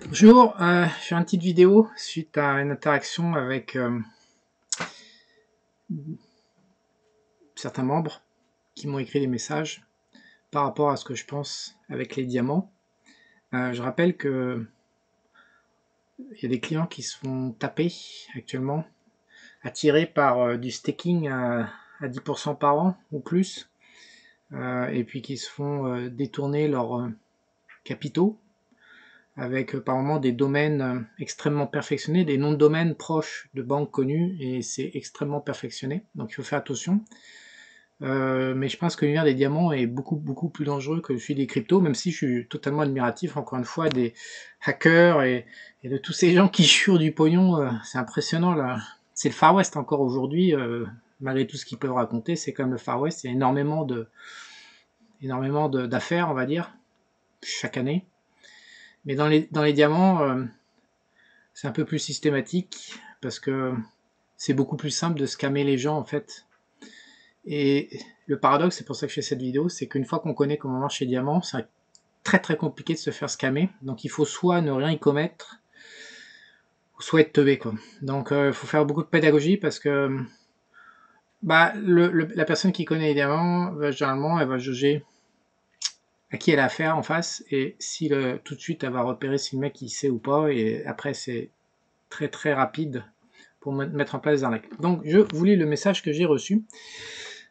Bonjour, je fais une petite vidéo suite à une interaction avec certains membres qui m'ont écrit des messages par rapport à ce que je pense avec les diamants. Je rappelle que il y a des clients qui se font taper actuellement, attirés par du staking à 10% par an ou plus, et puis qui se font détourner leurs capitaux avec par moment des domaines extrêmement perfectionnés, des noms de domaines proches de banques connues, et c'est extrêmement perfectionné, donc il faut faire attention. Mais je pense que l'univers des diamants est beaucoup plus dangereux que celui des cryptos, même si je suis totalement admiratif, encore une fois, des hackers et de tous ces gens qui jurent du pognon. C'est impressionnant, là. C'est le Far West encore aujourd'hui, malgré tout ce qu'ils peuvent raconter, c'est comme le Far West, il y a énormément d'affaires, on va dire, chaque année. Mais dans les diamants, c'est un peu plus systématique, parce que c'est beaucoup plus simple de scammer les gens, en fait. Et le paradoxe, c'est pour ça que je fais cette vidéo, c'est qu'une fois qu'on connaît comment marche les diamants, c'est très compliqué de se faire scammer. Donc il faut soit ne rien y commettre, soit être teubé, quoi. Donc il faut faire beaucoup de pédagogie, parce que la personne qui connaît les diamants, généralement, elle va juger à qui elle a affaire en face, et si tout de suite elle va repérer si le mec il sait ou pas, et après c'est très rapide pour mettre en place des arnaques. Donc je vous lis le message que j'ai reçu.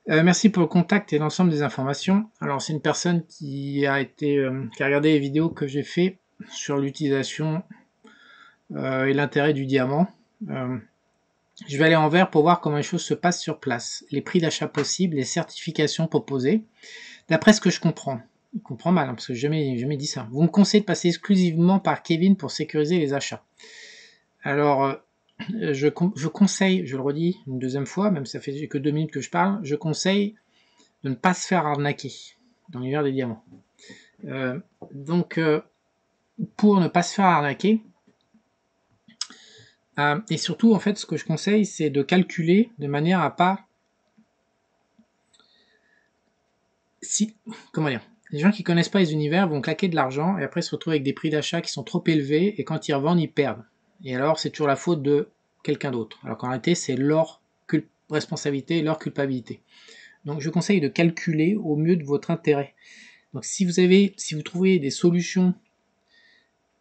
Merci pour le contact et l'ensemble des informations. Alors c'est une personne qui a regardé les vidéos que j'ai fait sur l'utilisation et l'intérêt du diamant. Je vais aller en vert pour voir comment les choses se passent sur place, les prix d'achat possibles, les certifications proposées. D'après ce que je comprends, il comprend mal, parce que je n'ai jamais dit ça. Vous me conseillez de passer exclusivement par Kevin pour sécuriser les achats. Alors, je conseille, je le redis une deuxième fois, même si ça fait que 2 minutes que je parle, je conseille de ne pas se faire arnaquer dans l'univers des diamants. Donc, pour ne pas se faire arnaquer, et surtout, en fait, ce que je conseille, c'est de calculer de manière à pas... Comment dire ? Les gens qui connaissent pas les univers vont claquer de l'argent et après se retrouvent avec des prix d'achat qui sont trop élevés, et quand ils revendent, ils perdent. Et alors, c'est toujours la faute de quelqu'un d'autre. Alors qu'en réalité, c'est leur responsabilité, leur culpabilité. Donc, je conseille de calculer au mieux de votre intérêt. Donc, si vous trouvez des solutions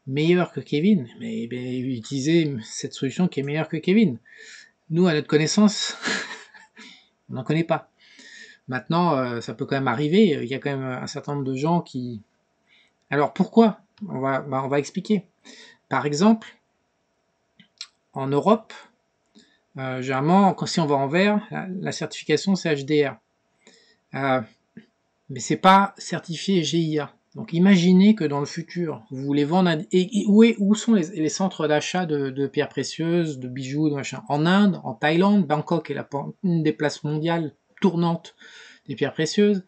meilleures que Kevin, mais utilisez cette solution qui est meilleure que Kevin. Nous, à notre connaissance, on n'en connaît pas. Maintenant, ça peut quand même arriver. Il y a quand même un certain nombre de gens qui... Alors, pourquoi ? On va expliquer. Par exemple, en Europe, généralement, si on va en vert, la certification, c'est HDR. Mais c'est pas certifié GIA. Donc imaginez que dans le futur, vous voulez vendre... où sont les centres d'achat de pierres précieuses, de bijoux, de machin ? En Inde, en Thaïlande, Bangkok est une des places mondiales tournantes des pierres précieuses.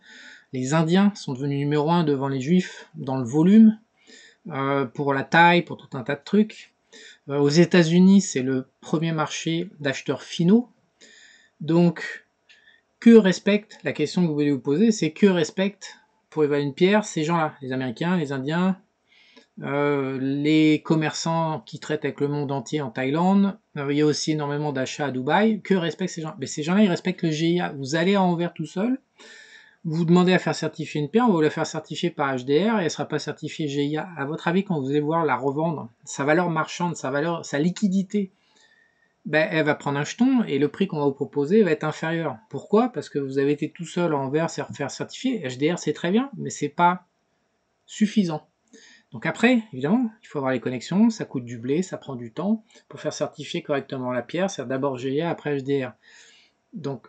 Les Indiens sont devenus numéro 1 devant les Juifs dans le volume, pour la taille, pour tout un tas de trucs. Aux États-Unis, c'est le premier marché d'acheteurs finaux. Donc, que respectent, la question que vous voulez vous poser, c'est que respectent, pour évaluer une pierre, ces gens-là, les Américains, les Indiens, les commerçants qui traitent avec le monde entier en Thaïlande, il y a aussi énormément d'achats à Dubaï. Que respectent ces gens ? Mais ces gens-là, ils respectent le GIA. Vous allez à Anvers tout seul, vous demandez à faire certifier une pierre, on va vous la faire certifier par HDR et elle ne sera pas certifiée GIA. À votre avis, quand vous allez voir la revendre, sa valeur marchande, sa liquidité, elle va prendre un jeton et le prix qu'on va vous proposer va être inférieur. Pourquoi ? Parce que vous avez été tout seul en vert à faire certifier. HDR, c'est très bien, mais c'est pas suffisant. Donc après, évidemment, il faut avoir les connexions, ça coûte du blé, ça prend du temps. Pour faire certifier correctement la pierre, c'est d'abord GIA, après HDR. Donc,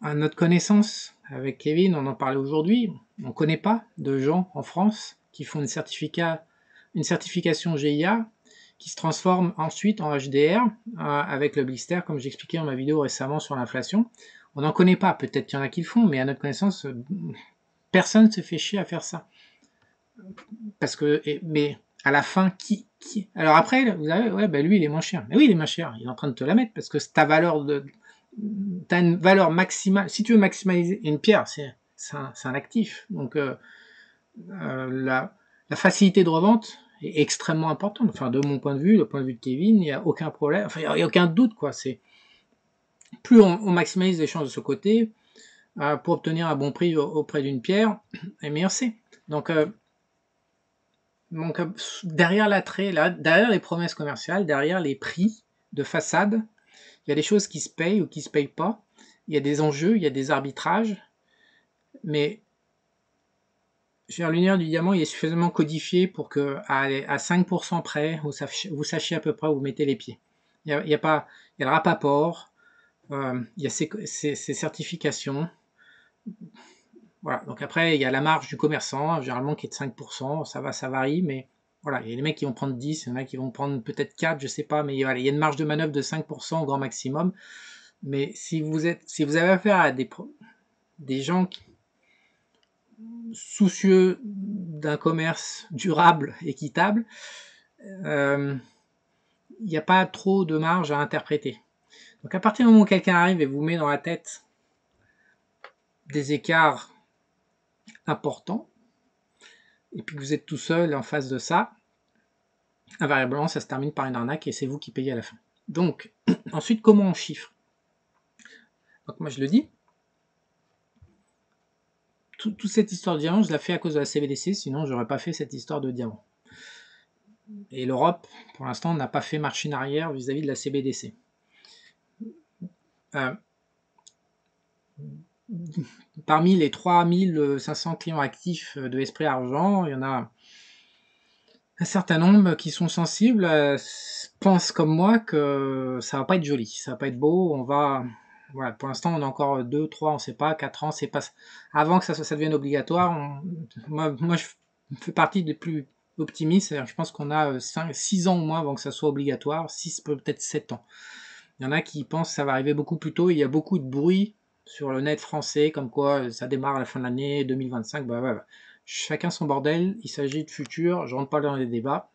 à notre connaissance, avec Kevin, on en parlait aujourd'hui, on ne connaît pas de gens en France qui font une certification GIA qui se transforme ensuite en HDR avec le blister, comme j'expliquais dans ma vidéo récemment sur l'inflation. On n'en connaît pas, peut-être qu'il y en a qui le font, mais à notre connaissance, personne ne se fait chier à faire ça. Parce que, mais à la fin, qui Alors après, vous avez, ouais, lui il est moins cher. Mais oui, il est moins cher, il est en train de te la mettre, parce que t'as une valeur maximale. Si tu veux maximaliser une pierre, c'est un actif. Donc la facilité de revente est extrêmement importante. Enfin, de mon point de vue, le point de vue de Kevin, il n'y a aucun problème, enfin, il n'y a aucun doute, quoi. C'est plus on maximise les chances de ce côté pour obtenir un bon prix auprès d'une pierre, et meilleur c'est. Donc, derrière l'attrait, derrière les promesses commerciales, derrière les prix de façade, il y a des choses qui se payent ou qui se payent pas. Il y a des enjeux, il y a des arbitrages, mais l'univers du diamant, il est suffisamment codifié pour que à 5% près, vous sachiez à peu près où vous mettez les pieds. Il y a le rapport, il y a ces certifications. Voilà. Donc après, il y a la marge du commerçant, généralement qui est de 5%, ça varie, mais voilà, il y a des mecs qui vont prendre 10, il y en a qui vont prendre peut-être 4, je sais pas, mais voilà, il y a une marge de manœuvre de 5% au grand maximum. Mais si vous avez affaire à des gens soucieux d'un commerce durable, équitable, il n'y a pas trop de marge à interpréter. Donc à partir du moment où quelqu'un arrive et vous met dans la tête des écarts importants, et puis que vous êtes tout seul en face de ça, invariablement ça se termine par une arnaque et c'est vous qui payez à la fin. Donc, ensuite, comment on chiffre? Donc moi je le dis, toute cette histoire de diamant, je la fais à cause de la CBDC, sinon j'aurais pas fait cette histoire de diamant. Et l'Europe, pour l'instant, n'a pas fait marche en arrière vis-à-vis de la CBDC. Parmi les 3500 clients actifs de Esprit Argent, il y en a un certain nombre qui sont sensibles, pensent comme moi que ça va pas être joli, ça va pas être beau, voilà, pour l'instant on a encore 2, 3, on sait pas, 4 ans, c'est pas avant que ça devienne obligatoire. Moi je fais partie des plus optimistes, c'est-à-dire que je pense qu'on a 6 ans au moins avant que ça soit obligatoire, 6 peut-être 7 ans. Il y en a qui pensent que ça va arriver beaucoup plus tôt, il y a beaucoup de bruit sur le net français, comme quoi ça démarre à la fin de l'année 2025, bah. Chacun son bordel, il s'agit de futur, je rentre pas dans les débats.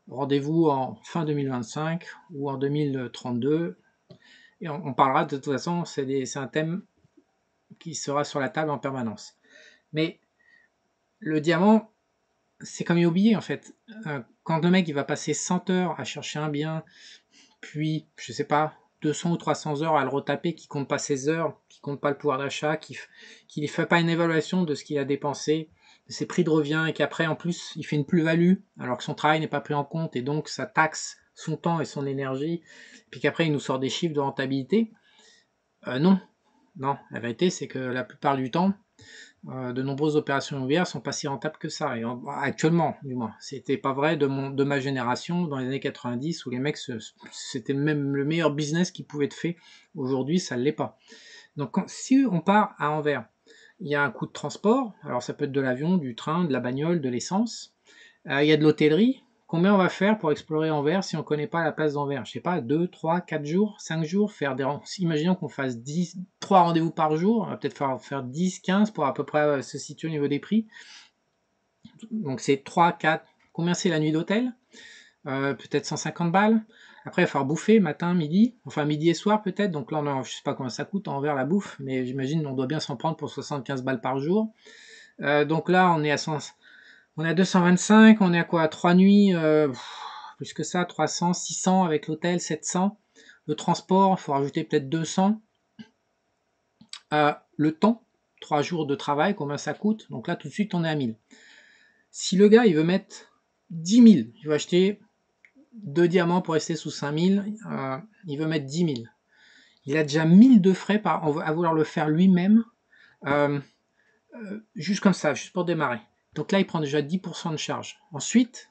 Rendez-vous en fin 2025 ou en 2032, et on parlera de toute façon, c'est un thème qui sera sur la table en permanence. Mais le diamant, c'est comme immobilier en fait. Quand le mec il va passer 100 heures à chercher un bien, puis, je sais pas, 200 ou 300 heures à le retaper, qui compte pas ses heures, qui compte pas le pouvoir d'achat, qui ne fait pas une évaluation de ce qu'il a dépensé, de ses prix de revient, et qu'après, en plus, il fait une plus-value, alors que son travail n'est pas pris en compte, et donc ça taxe son temps et son énergie, puis qu'après, il nous sort des chiffres de rentabilité. Non, la vérité, c'est que la plupart du temps, de nombreuses opérations immobilières sont pas si rentables que ça, et actuellement du moins. C'était pas vrai de ma génération dans les années 90 où les mecs c'était même le meilleur business qui pouvait être fait. Aujourd'hui ça ne l'est pas. Donc si on part à Anvers, il y a un coût de transport, alors ça peut être de l'avion, du train, de la bagnole, de l'essence, il y a de l'hôtellerie. Combien on va faire pour explorer Anvers si on ne connaît pas la place d'Anvers? Je sais pas, 2, 3, 4 jours, 5 jours, imaginons qu'on fasse 3 rendez-vous par jour, on va peut-être faire 10, 15 pour à peu près se situer au niveau des prix. Donc c'est 3, 4, combien c'est la nuit d'hôtel? Peut-être 150 balles. Après, il va falloir bouffer matin, midi, enfin midi et soir peut-être. Donc là, je sais pas combien ça coûte Anvers la bouffe, mais j'imagine qu'on doit bien s'en prendre pour 75 balles par jour. Donc là, on est à 225, on est à quoi? 3 nuits, plus que ça, 300, 600 avec l'hôtel, 700. Le transport, il faut rajouter peut-être 200. Le temps, 3 jours de travail, combien ça coûte? Donc là, tout de suite, on est à 1000. Si le gars, il veut mettre 10 000, il veut acheter 2 diamants pour rester sous 5000, il veut mettre 10 000. Il a déjà 1000 de frais à vouloir le faire lui-même, juste comme ça, juste pour démarrer. Donc là, il prend déjà 10% de charge. Ensuite,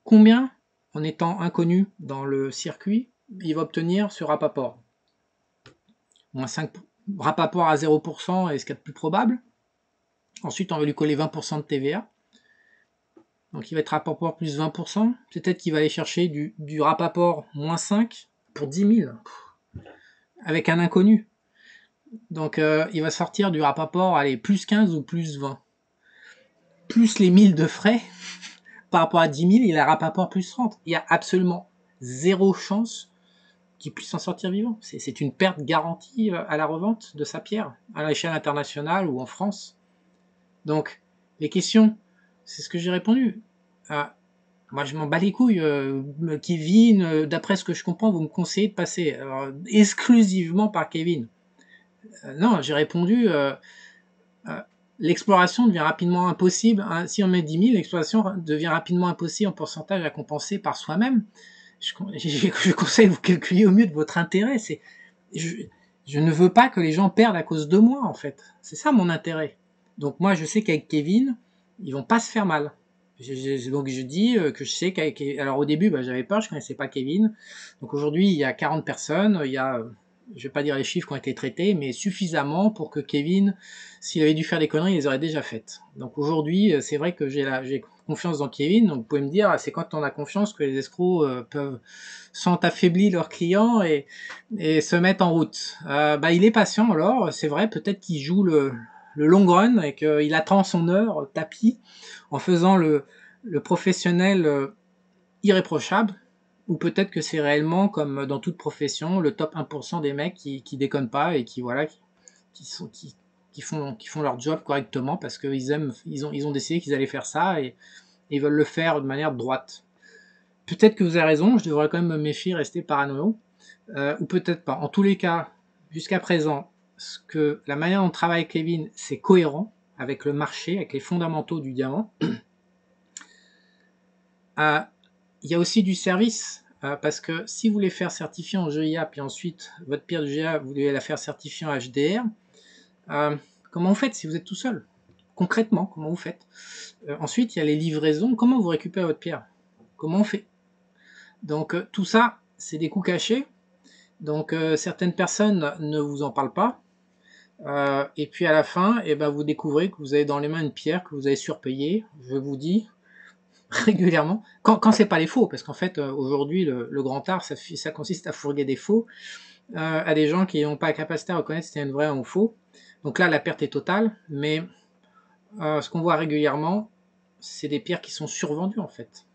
combien, en étant inconnu dans le circuit, il va obtenir sur Rapaport? Moins 5, Rapaport à 0% est ce qu'il y a de plus probable. Ensuite, on va lui coller 20% de TVA. Donc il va être Rapaport plus 20%. Peut-être qu'il va aller chercher du Rapaport moins 5 pour 10 000. Avec un inconnu. Donc il va sortir du Rapaport, allez, plus 15 ou plus 20. Plus les 1000 de frais, par rapport à 10 000, il a Rapaport plus 30. Il y a absolument zéro chance qu'il puisse s'en sortir vivant. C'est une perte garantie à la revente de sa pierre, à l'échelle internationale ou en France. Donc, les questions, c'est ce que j'ai répondu. Moi, je m'en bats les couilles. Kevin, d'après ce que je comprends, vous me conseillez de passer exclusivement par Kevin. Non, j'ai répondu, l'exploration devient rapidement impossible. Hein, si on met 10 000, l'exploration devient rapidement impossible en pourcentage à compenser par soi-même. Je conseille de vous calculer au mieux de votre intérêt. Je ne veux pas que les gens perdent à cause de moi, en fait. C'est ça mon intérêt. Donc moi, je sais qu'avec Kevin, ils vont pas se faire mal. Donc je dis que je sais qu'avec... Alors au début, j'avais peur, je connaissais pas Kevin. Donc aujourd'hui, il y a 40 personnes, il y a... Je vais pas dire les chiffres qui ont été traités, mais suffisamment pour que Kevin, s'il avait dû faire des conneries, il les aurait déjà faites. Donc aujourd'hui, c'est vrai que j'ai confiance dans Kevin. Donc vous pouvez me dire, c'est quand on a confiance que les escrocs sont affaiblis leurs clients et se mettent en route. Il est patient alors, c'est vrai, peut-être qu'il joue le long run et qu'il attend son heure tapis en faisant le professionnel irréprochable, ou peut-être que c'est réellement, comme dans toute profession, le top 1% des mecs qui déconnent pas et qui font leur job correctement parce qu'ils ont décidé qu'ils allaient faire ça et ils veulent le faire de manière droite. Peut-être que vous avez raison, je devrais quand même me méfier, rester parano, ou peut-être pas. En tous les cas, jusqu'à présent, la manière dont travaille Kevin, c'est cohérent avec le marché, avec les fondamentaux du diamant. Il y a aussi du service, parce que si vous voulez faire certifier en GIA, puis ensuite votre pierre de GIA, vous devez la faire certifier en HDR, comment vous faites si vous êtes tout seul? Concrètement, comment vous faites? Ensuite, il y a les livraisons. Comment vous récupérez votre pierre? Comment on fait? Donc tout ça, c'est des coûts cachés. Donc certaines personnes ne vous en parlent pas. Et puis à la fin, vous découvrez que vous avez dans les mains une pierre que vous avez surpayée. Je vous dis régulièrement, quand c'est pas les faux, parce qu'en fait aujourd'hui le grand art ça consiste à fourguer des faux à des gens qui n'ont pas la capacité à reconnaître si c'est une vraie ou faux. Donc là la perte est totale, mais ce qu'on voit régulièrement, c'est des pierres qui sont survendues en fait.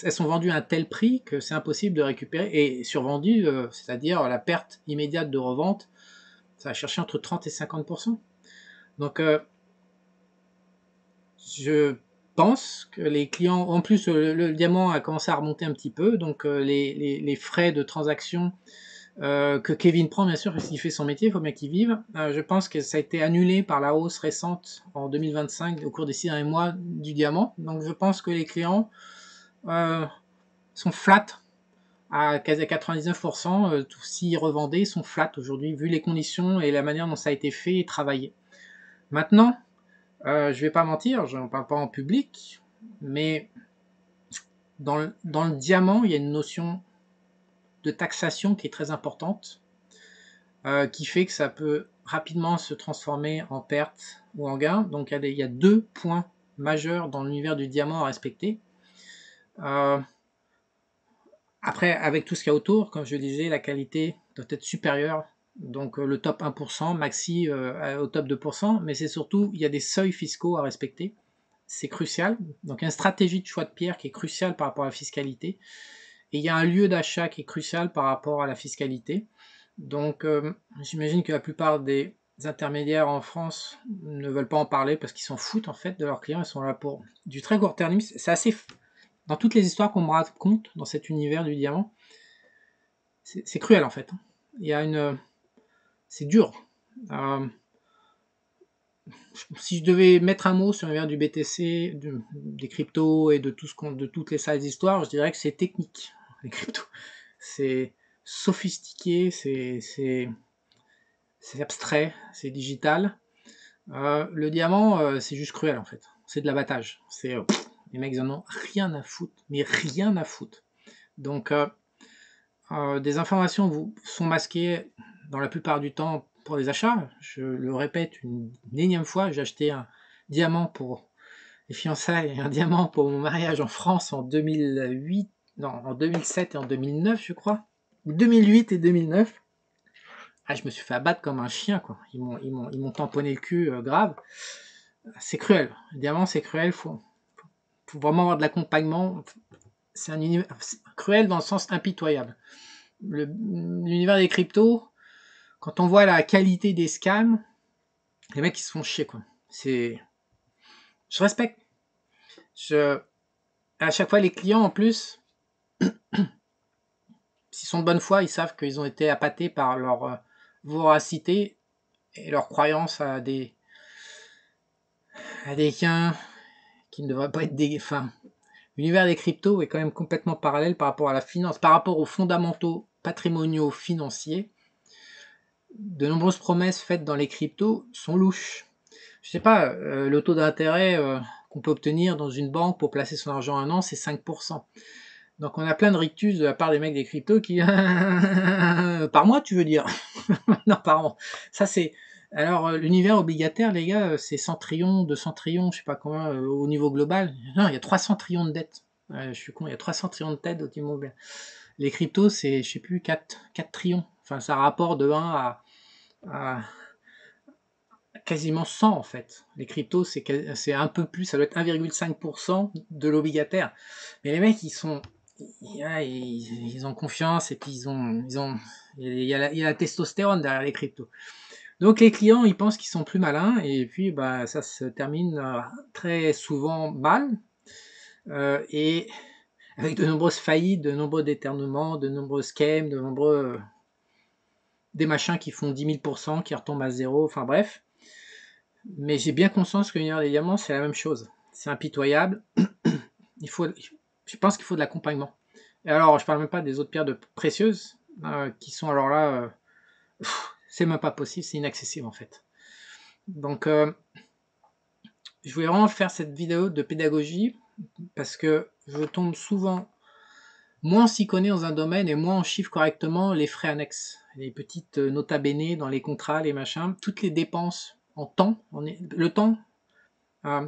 Elles sont vendues à un tel prix que c'est impossible de récupérer, et survendues, c'est-à-dire la perte immédiate de revente, ça va chercher entre 30 et 50%. Donc je pense que les clients, en plus le diamant a commencé à remonter un petit peu, donc les frais de transaction que Kevin prend, bien sûr, parce qu'il fait son métier, il faut bien qu'il vive. Je pense que ça a été annulé par la hausse récente en 2025 au cours des 6 derniers mois du diamant. Donc je pense que les clients sont flat à quasi 99%. S'ils revendaient, ils sont flat aujourd'hui, vu les conditions et la manière dont ça a été fait et travaillé. Maintenant, je vais pas mentir, je n'en parle pas en public, mais dans le diamant, il y a une notion de taxation qui est très importante, qui fait que ça peut rapidement se transformer en perte ou en gain. Donc il y a 2 points majeurs dans l'univers du diamant à respecter. Après, avec tout ce qu'il y a autour, comme je le disais, la qualité doit être supérieure. Donc le top 1%, maxi au top 2%, mais c'est surtout, il y a des seuils fiscaux à respecter. C'est crucial. Donc il y a une stratégie de choix de pierre qui est cruciale par rapport à la fiscalité. Et il y a un lieu d'achat qui est crucial par rapport à la fiscalité. Donc j'imagine que la plupart des intermédiaires en France ne veulent pas en parler parce qu'ils s'en foutent en fait de leurs clients. Ils sont là pour du très court terme. C'est assez... Dans toutes les histoires qu'on me raconte dans cet univers du diamant, c'est cruel en fait. Il y a une... C'est dur. Si je devais mettre un mot sur l'univers du BTC, des cryptos et de toutes les sales histoires, je dirais que c'est technique, les cryptos. C'est sophistiqué, c'est abstrait, c'est digital. Le diamant, c'est juste cruel en fait. C'est de l'abattage. Les mecs en ont rien à foutre, mais rien à foutre. Donc des informations sont masquées dans la plupart du temps pour les achats. Je le répète une énième fois, j'ai acheté un diamant pour les fiançailles et un diamant pour mon mariage en France en 2008, non, en 2007 et en 2009 je crois, ou 2008 et 2009. Je me suis fait abattre comme un chien, quoi. Ils m'ont tamponné le cul grave. C'est cruel. Le diamant, c'est cruel. Faut vraiment avoir de l'accompagnement. C'est un univers cruel dans le sens impitoyable. L'univers des cryptos, quand on voit la qualité des scams, les mecs ils se font chier, quoi. Je respecte. À chaque fois, les clients, en plus, s'ils sont de bonne foi, ils savent qu'ils ont été appâtés par leur voracité et leur croyance à des gains qui ne devraient pas être des... Enfin, l'univers des cryptos est quand même complètement parallèle par rapport à la finance, par rapport aux fondamentaux patrimoniaux financiers. De nombreuses promesses faites dans les cryptos sont louches. Je sais pas, le taux d'intérêt qu'on peut obtenir dans une banque pour placer son argent un an, c'est 5%. Donc on a plein de rictus de la part des mecs des cryptos qui... par mois, tu veux dire? Non, par an. Ça, c'est... Alors, l'univers obligataire, les gars, c'est 100 trillions, 200 trillions, je sais pas combien, au niveau global. Non, il y a 300 trillions de dettes. Je suis con, il y a 300 trillions de dettes au niveau global. Les cryptos, c'est, je sais plus, 4 trillions. Enfin, ça rapporte de 1 à quasiment 100, en fait. Les cryptos, c'est un peu plus, ça doit être 1,5% de l'obligataire. Mais les mecs, ils ont confiance et puis il y a la testostérone derrière les cryptos. Donc les clients, ils pensent qu'ils sont plus malins et puis bah, ça se termine très souvent mal et avec de nombreuses faillites, de nombreux détournements, de nombreux scams, de nombreux des machins qui font 10 000%, qui retombent à zéro, enfin bref. Mais j'ai bien conscience que l'univers des diamants, c'est la même chose. C'est impitoyable. Je pense qu'il faut de l'accompagnement. Et alors, je parle même pas des autres pierres précieuses qui sont alors là, c'est même pas possible, c'est inaccessible en fait. Donc, je voulais vraiment faire cette vidéo de pédagogie parce que je tombe souvent, moins on s'y connaît dans un domaine et moins on chiffre correctement les frais annexes, les petites nota bene dans les contrats, les machins, toutes les dépenses en temps. Le temps, euh,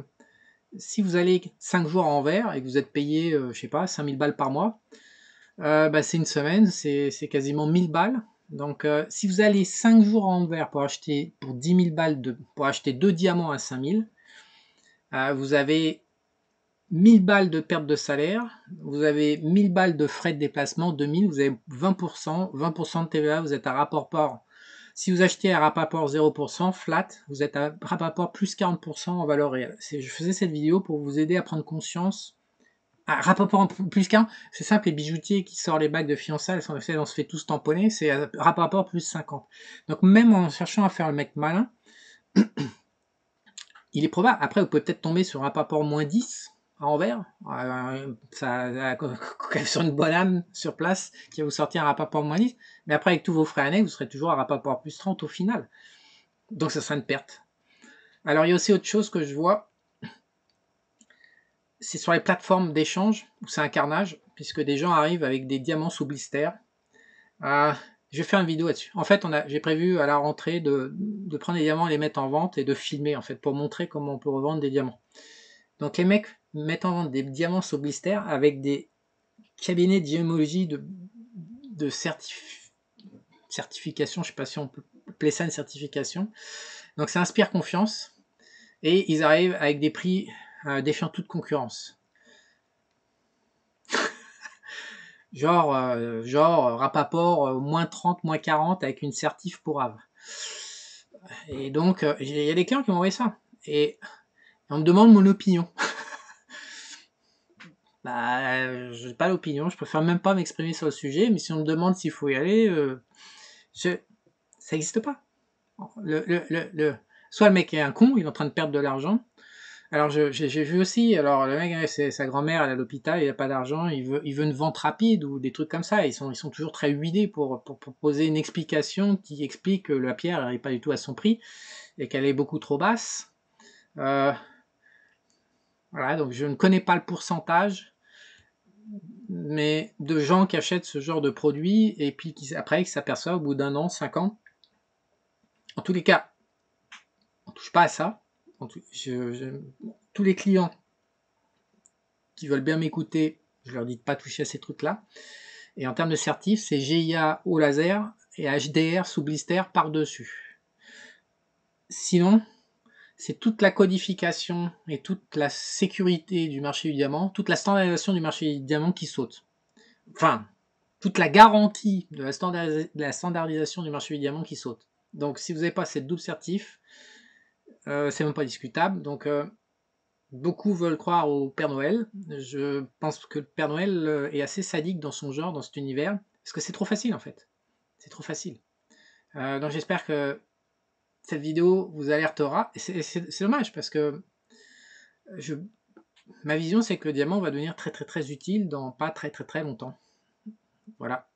si vous allez 5 jours à Anvers et que vous êtes payé, je sais pas, 5000 balles par mois, bah, c'est une semaine, c'est quasiment 1000 balles. Donc, si vous allez 5 jours à Anvers pour acheter pour 10 000 balles, pour acheter 2 diamants à 5000, vous avez 1000 balles de perte de salaire, vous avez 1000 balles de frais de déplacement, 2000, vous avez 20%, 20% de TVA, vous êtes à rapport port. Si vous achetez à rapport 0%, flat, vous êtes à rapport plus 40% en valeur réelle. Je faisais cette vidéo pour vous aider à prendre conscience. Rapport plus qu'un, c'est simple, les bijoutiers qui sortent les bagues de fiançailles, on se fait tous tamponner, c'est rapport plus 50. Donc même en cherchant à faire le mec malin, il est probable, après vous pouvez peut-être tomber sur un rapport moins 10 à Anvers, sur une bonne âme sur place qui va vous sortir un rapport moins 10, mais après avec tous vos frais annexes, vous serez toujours à rapport plus 30 au final. Donc ça sera une perte. Alors il y a aussi autre chose que je vois, c'est sur les plateformes d'échange, où c'est un carnage, puisque des gens arrivent avec des diamants sous blister. Je vais faire une vidéo là-dessus. En fait, j'ai prévu à la rentrée de prendre des diamants et les mettre en vente et de filmer, en fait, pour montrer comment on peut revendre des diamants. Donc les mecs mettent en vente des diamants sous blister avec des cabinets de gémologie de certification, je sais pas si on peut appeler ça une certification. Donc ça inspire confiance et ils arrivent avec des prix défiant toute concurrence. Genre Rapaport moins 30, moins 40 avec une certif pour Ave. Et donc, il y a des clients qui m'ont envoyé ça. Et on me demande mon opinion. Bah, j'ai pas l'opinion, je préfère même pas m'exprimer sur le sujet, mais si on me demande s'il faut y aller, ça n'existe pas. Soit le mec est un con, il est en train de perdre de l'argent. Alors j'ai vu aussi, alors le mec, c'est sa grand-mère, elle est à l'hôpital, il a pas d'argent, il veut une vente rapide ou des trucs comme ça. Ils sont toujours très huilés pour proposer une explication qui explique que la pierre n'est pas du tout à son prix et qu'elle est beaucoup trop basse. Voilà, donc je ne connais pas le pourcentage, mais de gens qui achètent ce genre de produit et puis après qui s'aperçoivent au bout d'un an, 5 ans. En tous les cas, on touche pas à ça. Tous les clients qui veulent bien m'écouter, je leur dis de pas toucher à ces trucs-là. Et en termes de certif, c'est GIA au laser et HDR sous blister par-dessus. Sinon, c'est toute la codification et toute la sécurité du marché du diamant, toute la standardisation du marché du diamant qui saute. Enfin, toute la garantie de la standardisation du marché du diamant qui saute. Donc si vous n'avez pas cette double certif, c'est même pas discutable. Donc Beaucoup veulent croire au Père Noël. Je pense que le Père Noël est assez sadique dans son genre, dans cet univers, parce que c'est trop facile en fait. C'est trop facile. Donc j'espère que cette vidéo vous alertera. Et c'est dommage parce que je, ma vision c'est que le diamant va devenir très très très utile dans pas très très très longtemps. Voilà.